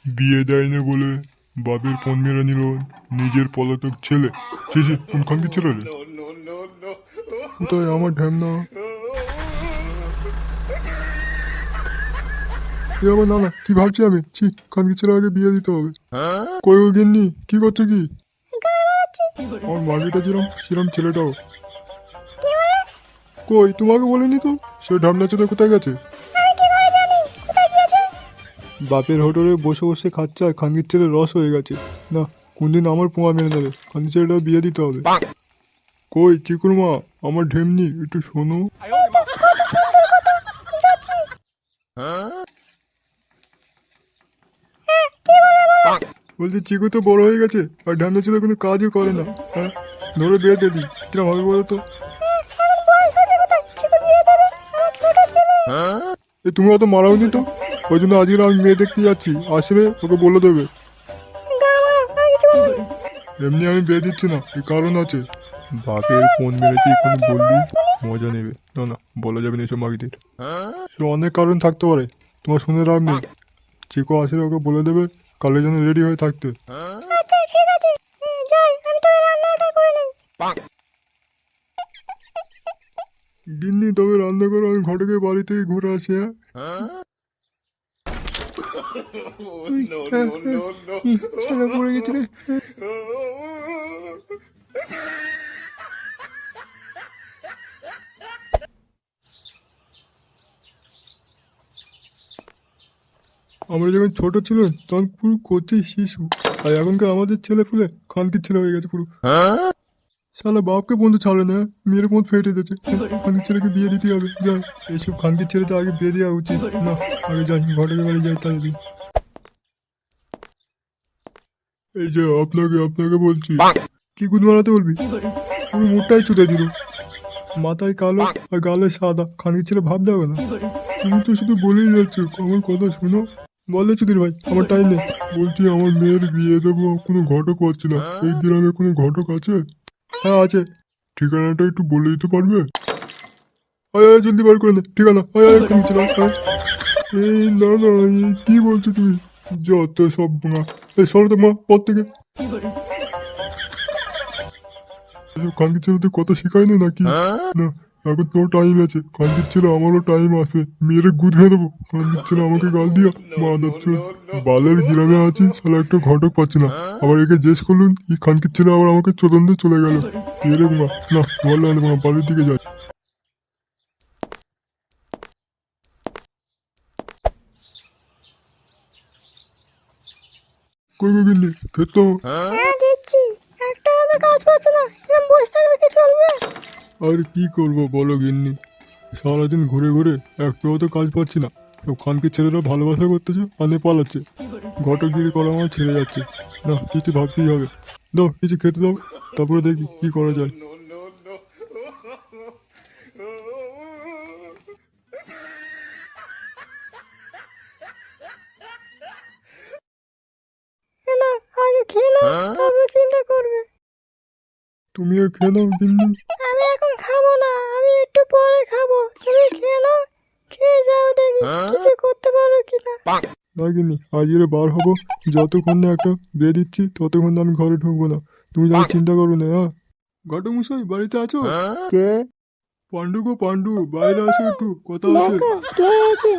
বিয়ে দেয়নি বলে বাপের ফোন মেরে নিল নিজের পলাতক ছেলে। ছি, কোনখানকে ছেলে রে? কোথায় আমার ঢ্যামনা? আবার না না, কি ভাবছি আমি? ছি, খানকি ছেলে আগে বিয়ে দিতে হবে। কই ও গিন্নি, কি করছো কি? আমার মাগিটা যেরম সেরম ছেলেটাও। কই তোমাকে বলিনি তো? সে ঢামনা ছেলে কোথায় গেছে? বাপের হোটেলে বসে বসে খাচ্ছে আর খানকির ছেলে রস হয়ে গেছে। না, কোনদিন আমার পোঙা মেরে দেবে। খানকির ছেলেটা বিয়ে দিতে হবে। কই চিকুর মা, আমার ঢেমনি একটু শোনো। বলছি চিকু তো বড় হয়ে গেছে আর ঢামনা ছেলে কোনো কাজও করে না। হ্যাঁ, ধরো বিয়ে দিয়ে দিই, কিরম হবে বলো তো? তুমি অত মারাওনি তো, ওই জন্য আজকে আমি মেয়ে দেখতে যাচ্ছি, আসলে ওকে বলে দেবে। এমনি আমি বিয়ে দিচ্ছি না, এই কারণ আছে। বাপের ফোন মেরেছি, এখন বললি মজা নেবে। না না, বলা যাবে না এসব মাগিদের। সে অনেক কারণ থাকতে পারে, তোমার শুনে লাভ নেই। চিকো আসলে ওকে বলে দেবে কালের জন্য রেডি হয়ে থাকতে। গিন্নি তবে রান্না করো, আমি ঘটকের বাড়ি থেকে ঘুরে আসি। হ্যাঁ পড়ে গেছে রে। আমরা যখন ছোট ছিল তখন পুরো কচি শিশু, আর এখনকার আমাদের ছেলে ফুলে খানকির ছেলে হয়ে গেছে পুরো। শালা বাপকে বন্ধু ছাড়ে না, মেয়ের মত ফেটে দিয়েছে। খানকির ছেলেকে বিয়ে দিতে হবে, যাই। এইসব খানকির ছেলে তো আগে বিয়ে দেওয়া উচিত না। আগে যাই, ঘটকের বাড়ি যাই তাহলে। এই যে আপনাকে বলছি। কি গুদ মারাতে বলবি? পুরো মুখটাই চুদে দিল। মাথায় কালো আর গালে সাদা, খানকির ছেলে ভাব দেবে না। তুমি তো শুধু বলেই যাচ্ছ, আমার কথা শোনো। বলে চুদির ভাই, আমার টাইম নেই। বলছি আমার মেয়ের বিয়ে দেবো, কোনো ঘটক পাচ্ছি না। এই গ্রামে কোনো ঘটক আছে? হ্যাঁ আছে। ঠিকানাটা একটু বলে দিতে পারবে? আয় আয়, জলদি বার করে নে ঠিকানা। আয় আয়, খানকির ছেলে আয়। এই না না, এই কি বলছো তুমি? যত সব না। এই সরো তো মা পথ থেকে। খানকির ছেলে তো কথা শেখায় না নাকি? না, এখন তোমার টাইম আছে। খানকির ছেলে আমারও টাইম আসবে, মেয়েরে গুদ হয়ে দেবো। খানকির ছেলে আমাকে গাল দিয়া মা যাচ্ছে। বালের গ্রামে আছি, শালা একটা ঘটক পাচ্ছি না। আবার একে জিজ্ঞেস করলুন, এই খানকির ছেলে আবার আমাকে চোদন দিয়ে চলে গেল। এরে মা, না বললে না, বাড়ির দিকে যাই। কই গো গিন্নি, খেতো? আর কি করবো বলো গিন্নি, সারাদিন ঘুরে ঘুরে একটাও তো কাজ পাচ্ছি না। সব খানকির ছেলেরা ভালোবাসা করতেছে আর পালাচ্ছে। ঘটকগিরি করা আমার ছেড়ে যাচ্ছে। না, কিছু ভাবতেই হবে। দাও কিছু খেতে দাও, তারপরে দেখি কি করা যায়। তুমিও খেয়ে নাও গিন্নি। আমি এখন খাবো না, আমি একটু পরে খাবো। তুমি খেয়ে নাও, খেয়ে যাও, দেখি কিছু করতে পারো কিনা। না গিন্নি, আজকে বার হবো, যতক্ষণ না একটা বিয়ে দিচ্ছি ততক্ষণ আমি ঘরে ঢুকবো না। তুমি যাই চিন্তা করো না। হ্যাঁ, ঘটক মশাই বাড়িতে আছো? কে? পাণ্ডু গো পাণ্ডু, বাইরে আসো একটু, কথা আছে। কে আছে?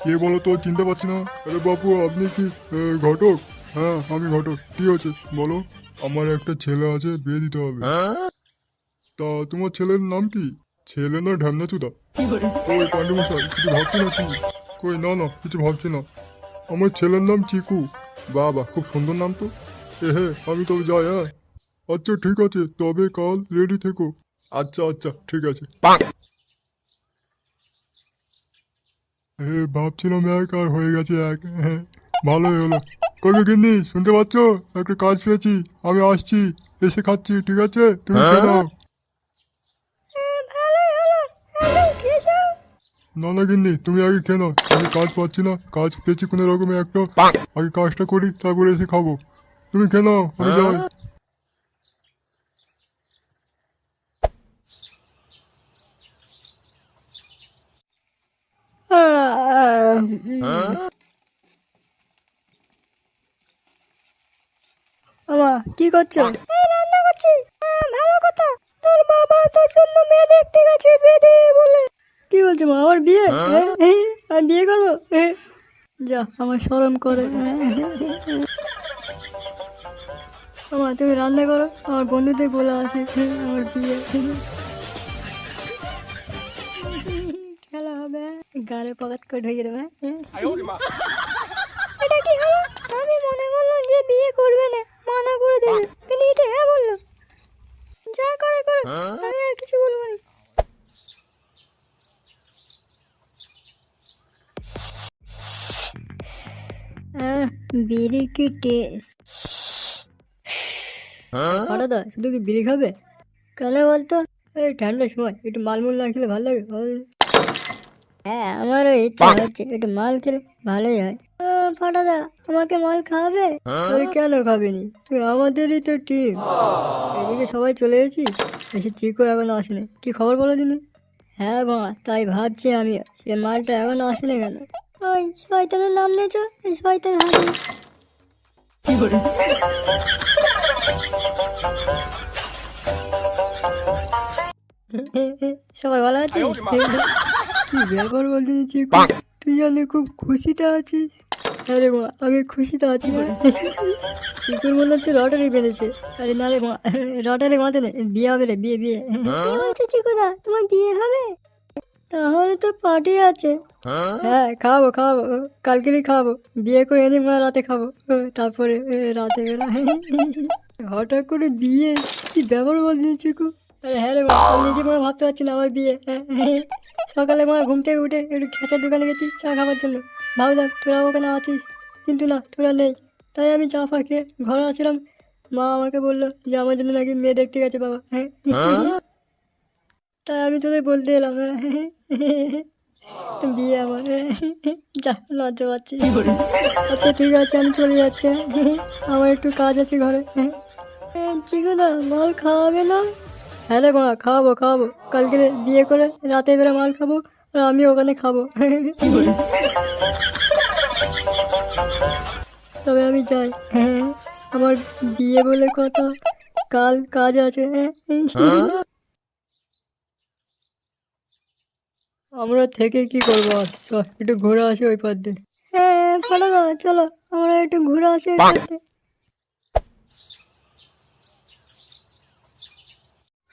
কে বলো তো, চিনতে পারছি না। আরে বাপু, আপনি কি ঘটক? হ্যাঁ আমি ঘটক, কি হয়েছে বলো। আমার একটা ছেলে আছে, বিয়ে দিতে হবে। তা তোমার ছেলের নাম কি? ছেলে না ঢ্যামনা চুদা? ওই পাণ্ডু মশাই, কিছু ভাবছি না কি? কই না না, কিছু ভাবছি না। আমার ছেলের নাম চিকু। বাহ, খুব সুন্দর নাম তো। হে, আমি তবে যাই। হ্যাঁ আচ্ছা ঠিক আছে, তবে কাল রেডি থেকো। আচ্ছা আচ্ছা ঠিক আছে। ভাবছিলাম এক, আর হয়ে গেছে এক। হ্যাঁ, ভালোই হলো। কই গো গিন্নি, শুনতে পাচ্ছ? একটা কাজ পেয়েছি, আমি আসছি, এসে খাচ্ছি, ঠিক আছে? তুমি খেয়ে নাও। ভালোই হলো, এখন খেয়ে যাও। না না গিন্নি, তুমি আগে খেয়ে নাও। আমি কাজ পাচ্ছি না, কাজ পেয়েছি কোনো রকমে একটা। আগে কাজটা করি, তারপরে এসে খাবো। তুমি খেয়ে নাও, আমি যাই। আমা কি করছো? এই রান্না করছি। ভালো কথা, তোর বাবা তোর জন্য মেয়ে দেখতে গেছে, বিয়ে দেবে বলে। কি বলছো মা, আমার বিয়ে? আমি বিয়ে করবো? যা, আমার শরম করে। আমা তুমি রান্না করো, আমার বন্ধুদের বলে আছে আমার বিয়ে। খেলা হবে, গাড়ি পকেট করে ঢুকিয়ে দেবে। এটা কি হলো? আমি মনে করলাম যে বিয়ে করবে না, মানা করে দেবে, কিন্তু এটা হ্যাঁ বললো। যা করে করে, আমি আর কিছু বলবো না। বিড়ি কি টেস্ট! হঠাৎ শুধু কি বিড়ি খাবে? কেন বলতো? এই ঠান্ডার সময় একটু মালমুল না খেলে ভালো লাগে? হ্যাঁ, আমারও ইচ্ছা হচ্ছে একটু মাল খেলে ভালোই হয়। ফাটাদা, আমাকে মাল খাওয়াবে? তোর কেন খাবেনি? তুই আমাদেরই তো টিম। এদিকে সবাই চলে এসেছি, এসে চিকো এখনো আসেনি। কি খবর বলো দিনি? হ্যাঁ মা, তাই ভাবছি আমিও, সে মালটা এখনো আসেনি কেন? ওই শয়তানের নাম নিয়েছো, এই শয়তান হাঁটি। কি করে? সবাই ভালো আছে? কি ব্যাপার বলছিস চিকু, তুই জানি খুব খুশিতে আছিস? আরে মা, আমি খুশিতে আছি না। চিকুর মনে হচ্ছে লটারি বেঁধেছে। আরে না রে মা, লটারি মাতে না, বিয়ে হবে রে, বিয়ে বিয়ে। কি বলছো চিকুদা, তোমার বিয়ে হবে? তাহলে তো পার্টি আছে। হ্যাঁ, খাবো খাবো, কালকেরই খাবো। বিয়ে করে এনে মা রাতে খাবো, তারপরে রাতে বেলা। হঠাৎ করে বিয়ে, কি ব্যাপার বলছিস চিকু? আরে হ্যাঁ রে মা, আমি নিজে মনে ভাবতে পারছি না আমার বিয়ে। সকালে মা ঘুম থেকে উঠে একটু খেঁচার দোকানে গেছি চা খাবার জন্য, ভাবলাম তোরা ওখানে আছিস, কিন্তু না, তোরা নেই। তাই আমি চা ফা খেয়ে ঘরে আসলাম। মা আমাকে বললো যে আমার জন্য নাকি মেয়ে দেখতে গেছে বাবা। তাই আমি তোদের বলতে এলাম। বিয়ে আমার। যা, লজ্জা পাচ্ছি। আচ্ছা ঠিক আছে, আমি চলে যাচ্ছি। আমার একটু কাজ আছে ঘরে। চিকুদা, মাল খাওয়াবে না? হ্যাঁ রে মা, খাওয়াবো খাওয়াবো। কালকে বিয়ে করে রাতে বেলা মাল খাবো, আর আমি ওখানে খাবো। তবে আমি যাই। আমার বিয়ে বলে কথা, কাল কাজ আছে। আমরা থেকে কি করবো আর, চল একটু ঘুরে আসি ওই পার দিয়ে। হ্যাঁ ফাটাদা, চলো আমরা একটু ঘুরে আসি ওই পার দিয়ে।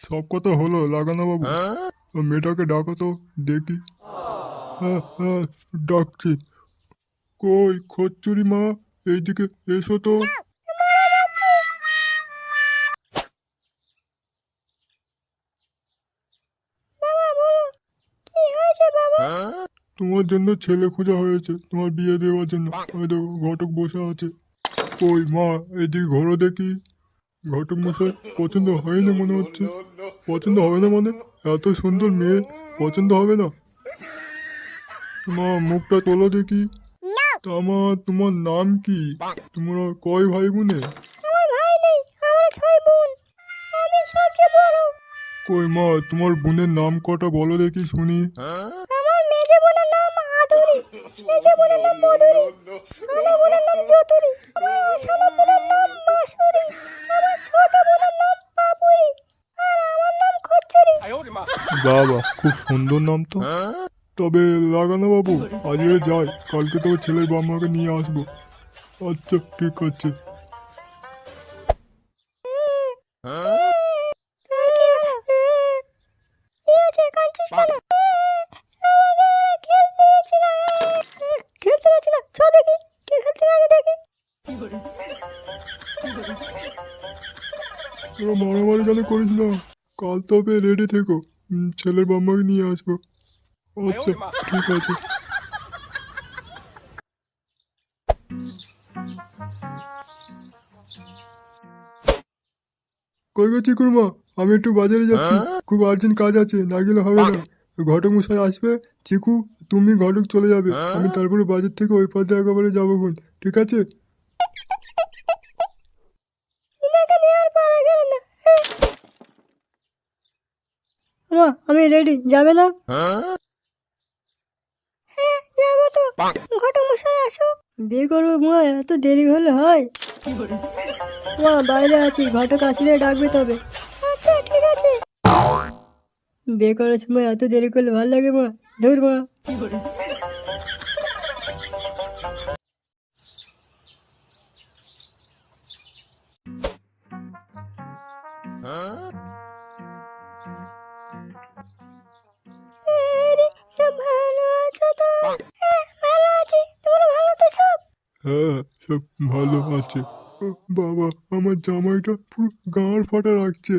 সব কথা হলো লাগানো বাবু, তো মেয়েটাকে ডাকো তো দেখি। হ্যাঁ হ্যাঁ, ডাকছি। কই খচ্চুরি মা, এইদিকে এসো তো। বাবা বলো, কি হয়েছে বাবা? তোমার জন্য ছেলে খোঁজা হয়েছে, তোমার বিয়ে দেওয়ার জন্য। ওই দেখো ঘটক বসে আছে। কই মা, এইদিকে ঘরো দেখি। ঘটক মশাই পছন্দ হয়নি মনে হচ্ছে। পছন্দ হবে না মানে? এত সুন্দর মেয়ে পছন্দ হবে না? তোমার মুখটা তোলো দেখি। তামা, তোমার নাম কি? তোমরা কয় ভাই বোনে? আমার ভাই নেই, আমরা 6 বোন, আমি সবচেয়ে বড়। কই মা, তোমার বোনের নাম কটা বলো দেখি শুনি। আমার মেজে বোনের নাম আদুরি, সেজে বোনের নাম মধুরি, সানা বোনের নাম যতুরি, আমার আসানা বোনের নাম বাসুরি, আমার ছোট বোনের নাম পাপুরি, আর আমার নাম খচ্চুরি। বাবা, খুব সুন্দর নাম তো। তবে লাগানো বাবু, আজকে যাই, কালকে তো ছেলের বাবা নিয়ে আসবো। আচ্ছা ঠিক আছে। কি আছে, কাঁদছিস কেন? আমাকে ওরা খেলতে দিচ্ছে না। খেলতে দিচ্ছে না? চ দেখি কে খেলতে না দেখি। তোরা মারামারি জানে করিস না, কাল তবে রেডি থেকো। ছেলের বাবাকে নিয়ে আসবো। আচ্ছা ঠিক আছে। কই গো চিকুরমা, আমি একটু বাজারে যাচ্ছি, খুব আর্জেন্ট কাজ আছে, না গেলে হবে না। ঘটক মশাই আসবে, চিকু তুমি ঘটক চলে যাবে, আমি তারপরে বাজার থেকে ওই পথে একেবারে যাবো খুন, ঠিক আছে? ইনাকে নেওয়ার পারা গেল না। মা, আমি রেডি, যাবে না? হ্যাঁ যাবো তো, ঘটক মশাই আসুক। বিয়ে করবো মা, এত দেরি হলে হয়? মা বাইরে আছি, ঘটক আসলে ডাকবে তবে। আচ্ছা ঠিক আছে। বিয়ে করার সময় এত দেরি করলে ভালো লাগে মা? ধুর মা। ভালো আছো তো? ভালো আছি, তোমরা ভালো তো সব? হ্যাঁ, সব ভালো আছে। ও বাবা, আমার জামাইটা পুরো গাঁড় ফাটা রাখছে।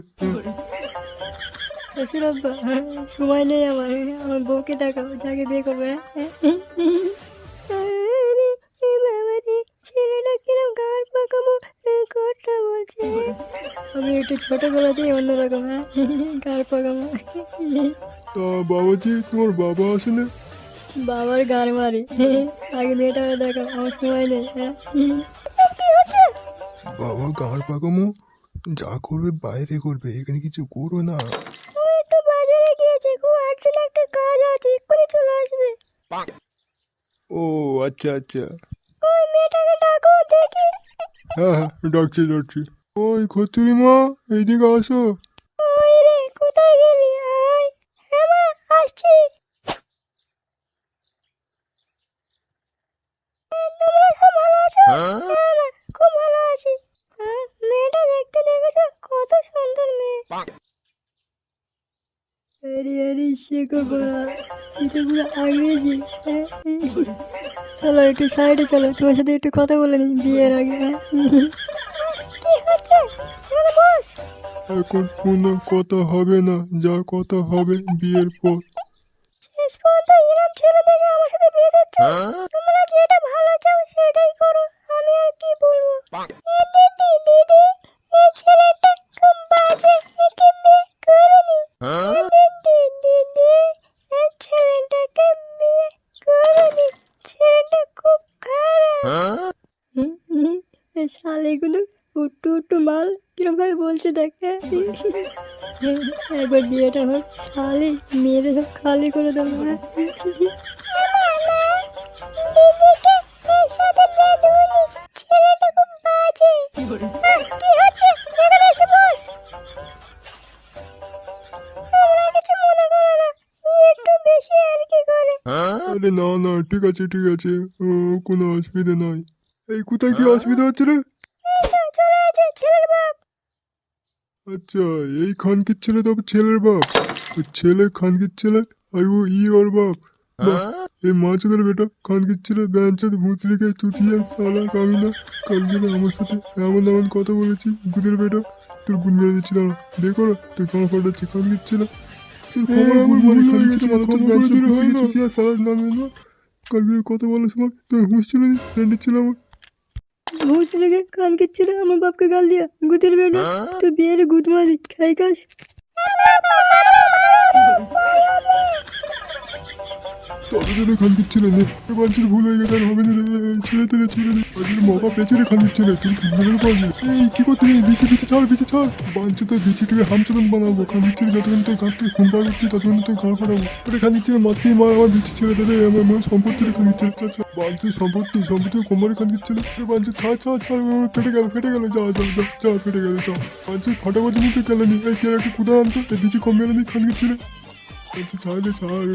শ্বশুর আব্বা, সময় নেই আমার, আমার বউকে দেখাও, যাকে বিয়ে করবে। আরে, এ বাবা রে, ছেলেটা কিরম গাঁড় পাকামো কথা বলছে। আমি একটু ছোটবেলাতেই অন্যরকম, গাঁড় পাকামো। তা বাবাজি, তোমার বাবা আসেনি? বাবার গান মারি, আগে মেয়েটাকে দেখাও, আমার সময় নেই। কি হচ্ছে? বাবা গাঁড় পাকামো যা করবে বাইরে করবে, এখানে কিছু করো না। ও একটু বাজারে গিয়েছে, খুব আর্জেন্ট একটা কাজ আছে, এক্ষুনি চলে আসবে। ও আচ্ছা আচ্ছা। ওই মেয়েটাকে ডাকো দেখি। হ্যাঁ হ্যাঁ, ডাকছি ডাকছি। ওই খচ্চুরি মা, এইদিকে আসো। ওই রে, কোথায় গেলি? আয়। হ্যাঁ মা, আসছি। তোমরা সব ভালো আছো? হ্যাঁ মা, খুব ভালো আছি। মেয়েটা দেখতে দেখেছো, কত সুন্দর মেয়ে। আরে আরে, সে কবরা, এটা পুরো আগ্রেজি। চলো একটু সাইডে চলো, তোমার সাথে একটু কথা বলে নি বিয়ের আগে। কি হচ্ছে? এখানে বস। এখন কোনো কথা হবে না, যা কথা হবে বিয়ের পর। শেষ পর্যন্ত এরম ছেলে দেখে আমার সাথে বিয়ে দিচ্ছ? তোমরা যেটা ভালো চাও সেটাই করো, আমি আর কি বলবো। এ দিদি দিদি, এই ছেলেটা খুব বাজে, একে বিয়ে করোনি। দিদি দিদি, এই ছেলেটাকে বিয়ে করোনি, ছেলেটা খুব খারাপ। এই শালিগুলো উট্টু উট্টু মাল কিরম ভাবে বলছে দেখে। একবার বিয়েটা হোক, শালি মেয়েরা সব খালি করে দেবো। কি হচ্ছে? এখানে এসে বস। তোমরা কিছু মনে করো না, একটু বেশি আর কি করে। আরে না না, ঠিক আছে ঠিক আছে, ও কোনো অসুবিধা নাই। এই কোথায় কি অসুবিধা হচ্ছে রে? এই তো চলে আছে ছেলের বাপ। আচ্ছা, এই খানকির ছেলে তো ছেলের বাপ। ওই ছেলে খানকির ছেলে, আর ও ওর বাপ। বাহ, এই মাছদের বেটা খানকির ছেলে ব্যাঞ্চাত ভুতরিকে চুতিয়া সালা কামিনা। কালকে আমার সাথে এমন এমন কথা বলেছি, গুদের বেটা তোর গুণ মেরে দিচ্ছি না। দেখো তুই গান ফাটাচ্ছি খানকির ছেলে। কালকে কথা বলার সময় তোর হুঁশ ছিল, ফ্রেন্ডের ছিল আমার। ভূত লেগে কান কিচ্ছিল আমার বাপকে গাল দিয়া, গুদের বেটা তোর বিয়ের গুদ মারি খাই কাজ। ততদিনে খানকির ছেলে নে বাঞ্চের ভুল হয়ে গেছে, আর হবে না রে। ছেড়ে দে রে, ছেড়ে দে। আজকে মকা পেঁচে খানকির ছেলে, তুই ঘুরে পারবি। এই কি করতে বিছে বিছে ছাড়, বিছে ছাড়। বাঞ্চে তোর বিছে টিকে হামচদন বানাবো। খানকির ছেলে যতক্ষণ তোর ঘাট থেকে খুন পাওয়া করছি ততক্ষণ তোর ঘাড় ফাটাবো। তোর খানকির ছেলে মাতৃ মা আমার বিছে ছেড়ে দেবে, আমার মা সম্পত্তি খানকির ছেলে। বাঞ্চের সম্পত্তি কোম্পানি খানকির ছেলে। বাঞ্চে ছাড় ছাড় ছাড়, ফেটে গেল যা যা যা যা, ফেটে গেল যা। বাঞ্চের ফাটাবাজি নিতে গেলে নি, এই কেন একটা কুদা আনতো, এই বিছে কম গেলে নি খানকির ছেলে। ছাড়লে ছাড়।